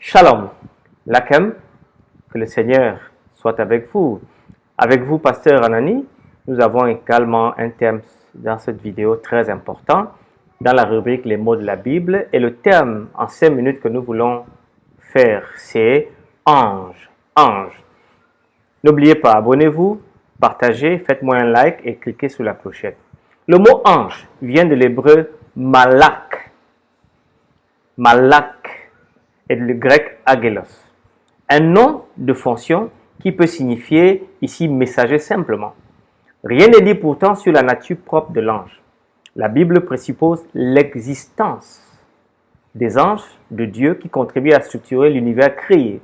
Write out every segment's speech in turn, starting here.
Shalom, Lakem, que le Seigneur soit avec vous. Avec vous, Pasteur Anani, nous avons également un thème dans cette vidéo très important, dans la rubrique Les mots de la Bible. Et le thème en 5 minutes que nous voulons faire, c'est ange. Ange. N'oubliez pas, abonnez-vous, partagez, faites-moi un like et cliquez sur la clochette. Le mot ange vient de l'hébreu malak. Malak et du grec agélos. Un nom de fonction qui peut signifier ici messager simplement. Rien n'est dit pourtant sur la nature propre de l'ange. La Bible présuppose l'existence des anges de Dieu qui contribuent à structurer l'univers créé.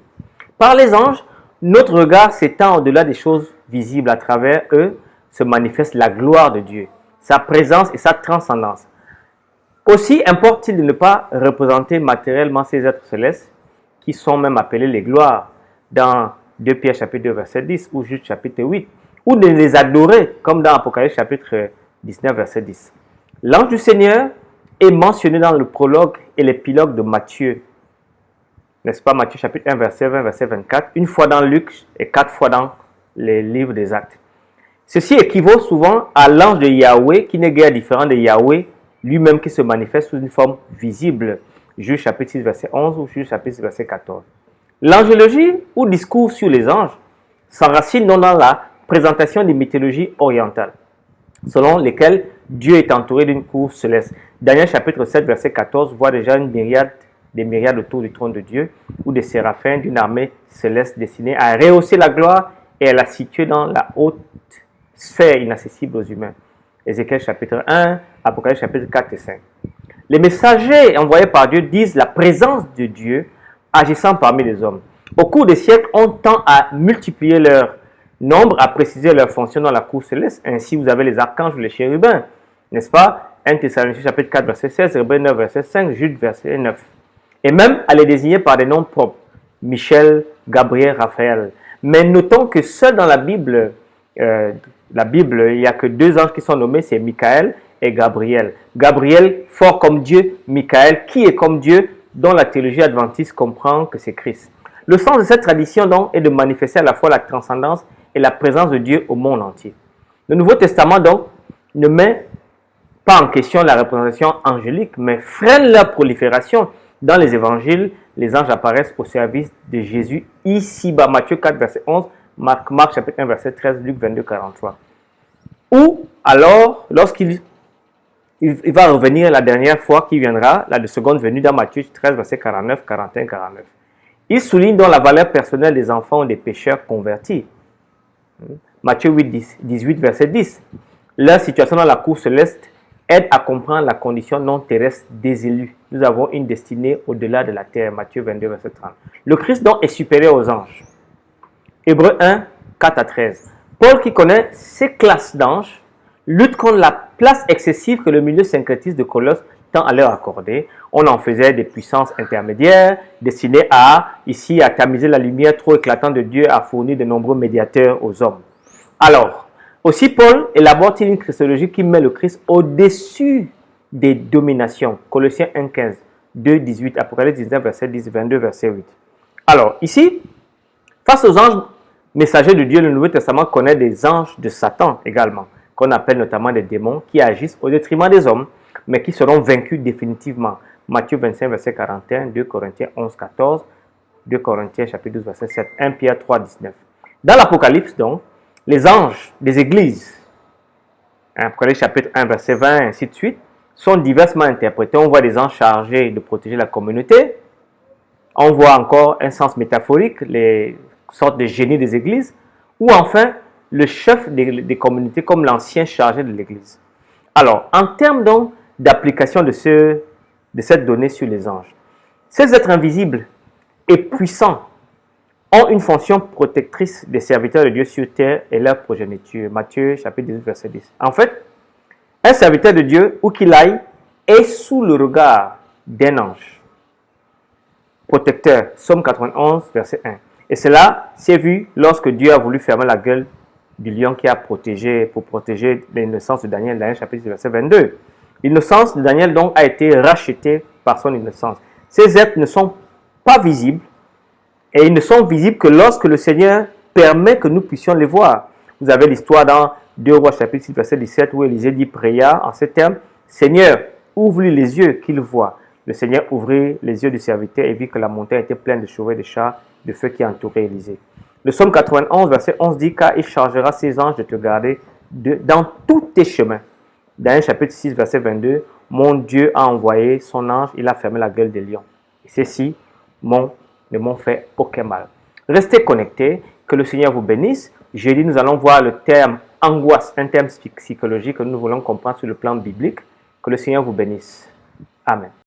Par les anges, notre regard s'étend au-delà des choses visibles. À travers eux se manifeste la gloire de Dieu, sa présence et sa transcendance. Aussi importe-t-il de ne pas représenter matériellement ces êtres célestes, qui sont même appelés les gloires, dans 2 Pierre chapitre 2 verset 10 ou Jude chapitre 8, ou de les adorer, comme dans Apocalypse chapitre 19 verset 10. L'ange du Seigneur est mentionné dans le prologue et l'épilogue de Matthieu, n'est-ce pas, Matthieu chapitre 1 verset 20 verset 24, une fois dans Luc et 4 fois dans les livres des Actes. Ceci équivaut souvent à l'ange de Yahweh, qui n'est guère différent de Yahweh lui-même, qui se manifeste sous une forme visible. Juge chapitre 6 verset 11 ou Juge chapitre 6 verset 14. L'angéologie ou discours sur les anges s'enracine non dans la présentation des mythologies orientales, selon lesquelles Dieu est entouré d'une cour céleste. Daniel chapitre 7 verset 14 voit déjà des myriades autour du trône de Dieu, ou des séraphins d'une armée céleste destinée à rehausser la gloire et à la situer dans la haute sphère inaccessible aux humains. Ézéchiel chapitre 1, Apocalypse chapitre 4 et 5. Les messagers envoyés par Dieu disent la présence de Dieu agissant parmi les hommes. Au cours des siècles, on tend à multiplier leur nombre, à préciser leur fonction dans la cour céleste. Ainsi, vous avez les archanges, les chérubins, n'est-ce pas? 1 Thessaloniciens chapitre 4 verset 16, Hébreux 9 verset 5, Jude verset 9. Et même à les désigner par des noms propres, Michel, Gabriel, Raphaël. Mais notons que seul dans la Bible, il n'y a que 2 anges qui sont nommés, c'est Michael et Gabriel. Gabriel, fort comme Dieu, Michael, qui est comme Dieu, dont la théologie adventiste comprend que c'est Christ. Le sens de cette tradition donc est de manifester à la fois la transcendance et la présence de Dieu au monde entier. Le Nouveau Testament donc ne met pas en question la représentation angélique, mais freine leur prolifération. Dans les évangiles, les anges apparaissent au service de Jésus ici-bas. Matthieu 4 verset 11, Marc chapitre 1 verset 13, Luc 22 43. Ou alors, lorsqu'il va revenir la dernière fois qu'il viendra, la seconde venue dans Matthieu 13 verset 49, 41, 49. Il souligne donc la valeur personnelle des enfants ou des pécheurs convertis. Matthieu 8, 18 verset 10. Leur situation dans la cour céleste aide à comprendre la condition non terrestre des élus. Nous avons une destinée au-delà de la terre. Matthieu 22 verset 30. Le Christ donc est supérieur aux anges. Hébreux 1, 4 à 13. Paul, qui connaît ces classes d'anges, lutte contre la place excessive que le milieu syncrétiste de Colosse tend à leur accorder. On en faisait des puissances intermédiaires destinées à tamiser la lumière trop éclatante de Dieu, à fournir de nombreux médiateurs aux hommes. Alors, aussi Paul élabore-t-il une christologie qui met le Christ au-dessus des dominations. Colossiens 1, 15, 2, 18, Apocalypse 19, verset 10, 22, verset 8. Alors, ici, face aux anges messagers de Dieu, le Nouveau Testament connaît des anges de Satan également, qu'on appelle notamment des démons, qui agissent au détriment des hommes, mais qui seront vaincus définitivement. Matthieu 25, verset 41, 2 Corinthiens 11, 14, 2 Corinthiens chapitre 12, verset 7, 1 Pierre 3, 19. Dans l'Apocalypse, donc, les anges des églises, Apocalypse chapitre 1, verset 20, et ainsi de suite, sont diversement interprétés. On voit des anges chargés de protéger la communauté. On voit encore un sens métaphorique, les sortes de génies des églises, ou enfin le chef des communautés comme l'ancien chargé de l'église. Alors, en termes donc d'application de cette donnée sur les anges, ces êtres invisibles et puissants ont une fonction protectrice des serviteurs de Dieu sur terre et leur progéniture. Matthieu chapitre 18 verset 10. En fait, un serviteur de Dieu, où qu'il aille, est sous le regard d'un ange protecteur. Psaume 91 verset 1. Et cela s'est vu lorsque Dieu a voulu fermer la gueule du lion qui a pour protéger l'innocence de Daniel, Daniel chapitre 10 verset 22. L'innocence de Daniel donc a été rachetée par son innocence. Ces êtres ne sont pas visibles, Et ils ne sont visibles que lorsque le Seigneur permet que nous puissions les voir. Vous avez l'histoire dans 2 Rois chapitre 6 verset 17 où Élisée dit pria en ces termes, Seigneur, ouvre-lui les yeux qu'il voit. Le Seigneur ouvrit les yeux du serviteur et vit que la montagne était pleine de chevaux et de chars de feu qui entouraient Élisée. Le psaume 91 verset 11 dit, car il chargera ses anges de te garder dans tous tes chemins. Dans un chapitre 6 verset 22, mon Dieu a envoyé son ange, il a fermé la gueule des lions. Et ceux-ci ne m'ont fait aucun mal. Restez connectés, que le Seigneur vous bénisse. Jeudi, nous allons voir le terme angoisse, un terme psychologique que nous voulons comprendre sur le plan biblique. Que le Seigneur vous bénisse. Amen.